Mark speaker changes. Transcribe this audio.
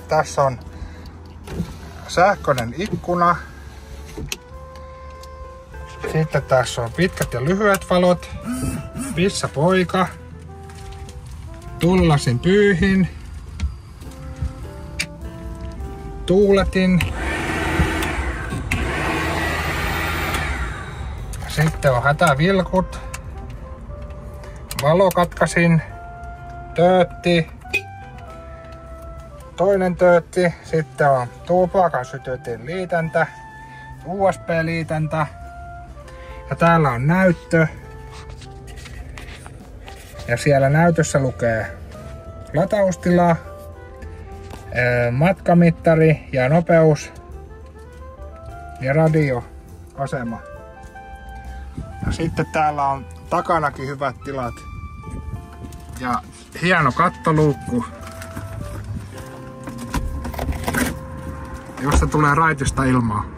Speaker 1: Tässä on sähköinen ikkuna. Sitten tässä on pitkät ja lyhyet valot. Pissapoika. Tullasin pyyhin. Tuuletin. Sitten on hätävilkut. Valokatkasin. Töötti. Toinen töötti. Sitten on tupakan sytytin liitäntä. USB-liitäntä. Ja täällä on näyttö. Ja siellä näytössä lukee lataustila, matkamittari ja nopeus ja radioasema. Ja sitten täällä on takanakin hyvät tilat. Ja hieno kattoluukku, josta tulee raitista ilmaa.